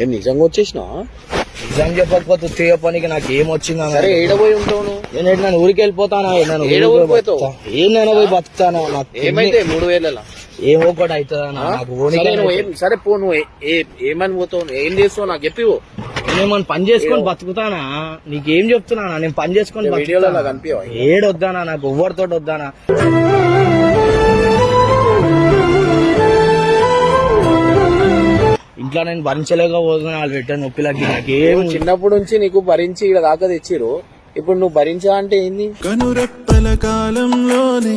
ఏం నిజంగా వచ్చేసినా? నిజం చెప్పకపోతే చెప్పడానికి నాకు ఏం వచ్చిందా? సరే ఏడబోయి ఉంటావు నువ్వు? నేను ఊరికి వెళ్ళిపోతానా? ఏమైనా పోయి బతుకుతానా? నాకు ఏమైతే 3000 ఏమో ఒకటి అవుతుందా నాకు? సరే పో, నువ్వు ఏమని పోతావు? ఏం చేస్తావు నాకు చెప్పివు. నేనేమన్నా పని చేసుకొని బతుకుతానా? నీకేం చెప్తున్నానా? నేను పని చేసుకొని ఏడొద్దానా? నాకు ఎవ్వరితో వద్దానా? ఇంట్లో నేను భరించలేకపోతున్నా వాళ్ళు పెట్టే నొప్పిలకి. నాకేం చిన్నప్పటి నుంచి నీకు భరించి ఇక్కడ దాకా తెచ్చిరు, ఇప్పుడు నువ్వు భరించా అంటే ఏంది? కనురెప్పల కాలంలోనే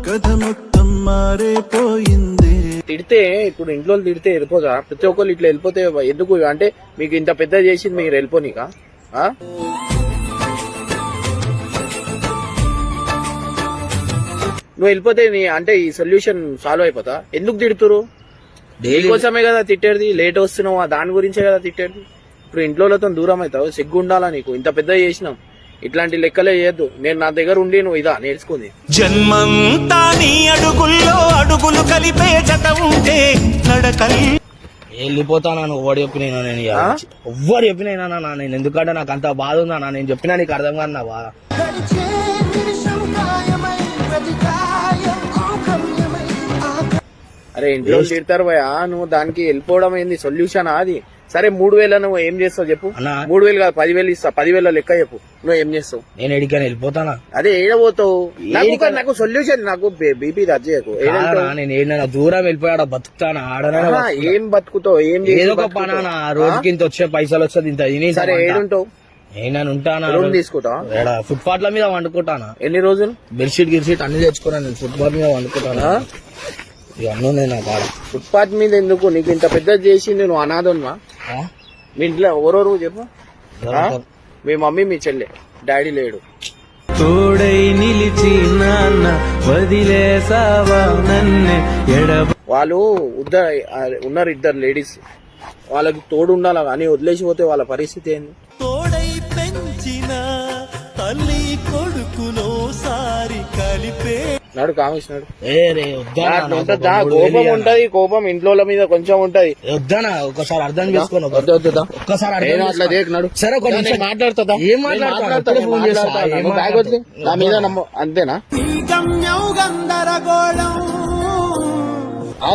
కథ మొత్తం మారిపోయింది. తిడితే ఇప్పుడు ఇంట్లో తిడితే వెళ్ళిపోతా? ప్రతి ఒక్కరు ఇట్లా వెళ్ళిపోతే ఎందుకు? అంటే మీకు ఇంత పెద్ద చేసింది మీరు వెళ్ళిపోనీకా? నువ్వు వెళ్ళిపోతే అంటే ఈ సొల్యూషన్ సాల్వ్ అయిపోతా? ఎందుకు తిడుతురు? దేనికోసమే కదా తిట్టేది? లేట్ వస్తున్నావు దాని గురించే కదా తిట్టేది. ఇప్పుడు ఇంట్లోతో దూరం అవుతావు, సిగ్గు ఉండాలా నీకు? ఇంత పెద్ద చేసినాం, ఇట్లాంటి లెక్కలే చేయొద్దు. నేను నా దగ్గర ఉండి నువ్వు ఇదా నేర్చుకుంది. జన్మంతా నీ అడుగుల్లో అడుగులు కలిపే జత ఉంటే వెళ్ళిపోతానా? ఎవ్వడు చెప్పినైనా నేను ఎవ్వరు చెప్పినైనా నేను ఎందుకంటే నాకు అంత బాధ ఉందా? నేను చెప్పినా నీకు అర్థం కాదు నా బాధ. అరే ఇంట్లో తిడతారు భయ, నువ్వు దానికి వెళ్ళిపోవడం ఏంది సొల్యూషన్? అది సరే 3000 నువ్వు ఏం చేస్తావు చెప్పు? 3000 కాదు 10,000 ఇస్తా. 10,000 లెక్క చెప్పు, నువ్వు ఏం చేస్తావు? నేను ఎడికని వెళ్ళిపోతానా? అదే ఏడబోతావు? నాకు సొల్యూషన్, నాకు బీపీ రజ్జేకు. నేను ఏదైనా దూరం వెళ్ళిపోయాడా బతుకుతానా? ఆడనా ఏం బతుకుతావు? ఏం ఏదో ఒక పనా రోజుకి ఇంత వచ్చే పైసలు వచ్చేది ఇంత. సరే ఏడుంటావు? నేను ఉంటానా? రూమ్ తీసుకుంటా? ఫుట్పాత్ ల మీద వండుకుంటానా? ఎన్ని రోజులు? బెడ్షీట్ గిర్షీట్ అన్ని తెచ్చుకున్నా. నేను ఫుట్పాత్ మీద వండుకుంటానా? ఇవన్నీ నా బాధ. ఫుట్పాత్ మీద ఎందుకు? నీకు ఇంత పెద్ద చేసి నేను అనాథున్నా? మీ ఇంట్లో ఎవరెవరు చెప్పు? మీ మమ్మీ, మీ చెల్లె, డాడీ లేడు. తోడై నిలిచి నాన్న వదిలేసావా నన్నే వాళ్ళు ఉన్నారు 2 లేడీస్, వాళ్ళకి తోడు ఉండాలా కానీ వదిలేసిపోతే వాళ్ళ పరిస్థితి ఏంది? తోడై పెంచిన తల్లి కొడుకునో సారి కలిపే నాడు కామిస్తున్నాడు. కోపం ఉంటది, కోపం ఇంట్లో మీద కొంచెం ఉంటది. వద్దానా? ఒకసారి అర్థం చేసుకోను. ఒక్కసారి సరే మాట్లాడుతుందా? ఏం మాట్లాడతా? నా మీద అంతేనా?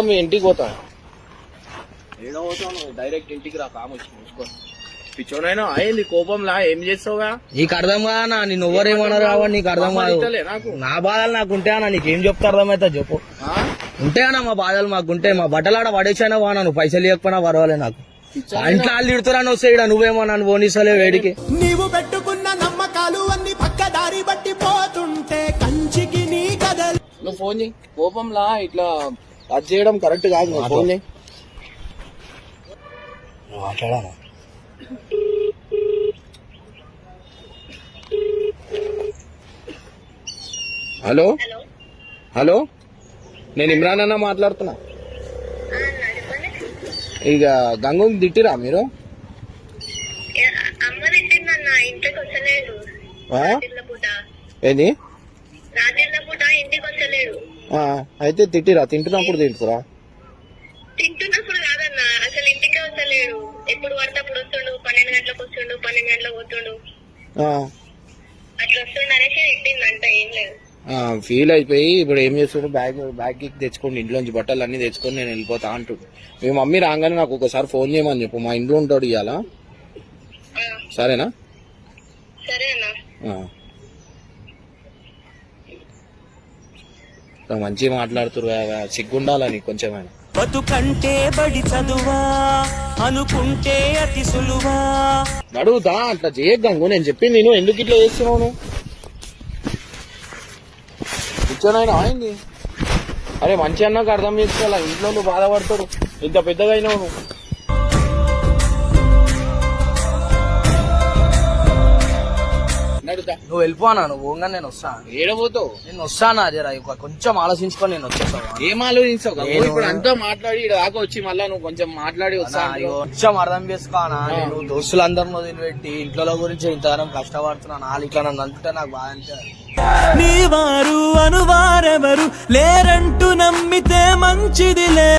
మీ ఇంటికి పోతా. ఏదో పోతావు డైరెక్ట్ ఇంటికి రా. కామొచ్చి చూసుకో. పిచ్చోనైనా అయింది కోపంలా ఏం చేస్తావుగా? నీకు అర్థం కాదన్నా, నేను ఎవరేమన్నారు కాబట్టి నీకు అర్థం కాదు. నా బాధలు నాకు ఉంటాయన్నా, నీకేం చెప్తా అర్థమైతే చెప్పు. ఉంటాయన్నా మా బాధలు మాకుంటే. మా బట్టలాడ పడేసానా వానా, నువ్వు పైసలు ఇవ్వకపోయినా పర్వాలే నాకు. ఇంట్లో వాళ్ళు తిడుతున్నా వస్తే ఇక్కడ నువ్వేమో నన్ను పోనిస్తలే వేడికి. నీవు పెట్టుకున్న నమ్మకాలు అన్ని పక్కదారి బట్టి పోతుంటే కంచికి నీ కదలు. నువ్వు ఫోన్ చేయి. కోపంలా ఇట్లా అది చేయడం కరెక్ట్ కాదు. నువ్వు ఫోన్ చేయి. మాట్లాడాను. హలో హలో, నేను ఇమ్రాన్ అన్న మాట్లాడుతున్నా. ఇక గంగూకి తిట్టిరా మీరు? ఏంది? అయితే తిట్టిరా? తింటున్నప్పుడు తింటురా? తింటున్నప్పుడు కాదన్నా, అసలు ఇంటికి వస్తలేడు. ఎప్పుడు పడితే అప్పుడు వస్తుండు. 12 గంటలకు వస్తుండు, 12 గంటలకు పోతుండు. అట్లా వస్తుండు అనేసి తిట్టిందంట. ఏం లేదు. ఫీల్ అయిపోయి ఇప్పుడు ఏం చేస్తుండు? బ్యాగ్ తెచ్చుకోండి, ఇంట్లోంచి బట్టలు అన్ని తెచ్చుకొని నేను వెళ్ళిపోతా అంటుండు. మీ మమ్మీ రాగానే నాకు ఒకసారి ఫోన్ చేయమని చెప్పు. మా ఇంట్లో ఉంటాడు ఇవాళ. సరేనా? సరే అన్నా. మంచిగా మాట్లాడుతురు, సిగ్గుండాలని కొంచెమైనా. బతుకంటే బడి చదువా అనుకుంటే అతి సులువా. నడుగుతా అట్లా చేయగంగు. నేను చెప్పింది నేను ఎందుకు ఇట్లా చేస్తున్నావు? కూర్చోనైనా అయింది. అరే మంచి అన్నాక అర్థం చేసుకోవాలా. ఇంట్లో నువ్వు బాధపడతాడు, ఇంత పెద్దగా అయినావు నువ్వు. నువ్వు వెళ్ళిపోనా? నువ్వు పోగా నేను వస్తా. ఏడబోతావు? నేను వస్తానా? జరా కొంచెం ఆలోచించుకొని నేను వచ్చేస్తావా? ఏం ఆలోచించావు? ఇప్పుడు అంతా మాట్లాడి దాకా వచ్చి మళ్ళా నువ్వు కొంచెం మాట్లాడి వస్తా. కొంచెం అర్థం చేసుకోనా? నేను దోస్తులందరిని వదిలిపెట్టి ఇంట్లో గురించి ఇంతగానం కష్టపడుతున్నా. నాలుగు ఇట్లా నన్ను అంటుంటే నాకు బాగా అనిపించాలి. నీ వారు అనువారెవరు లేరంటూ నమ్మితే మంచిదిలే.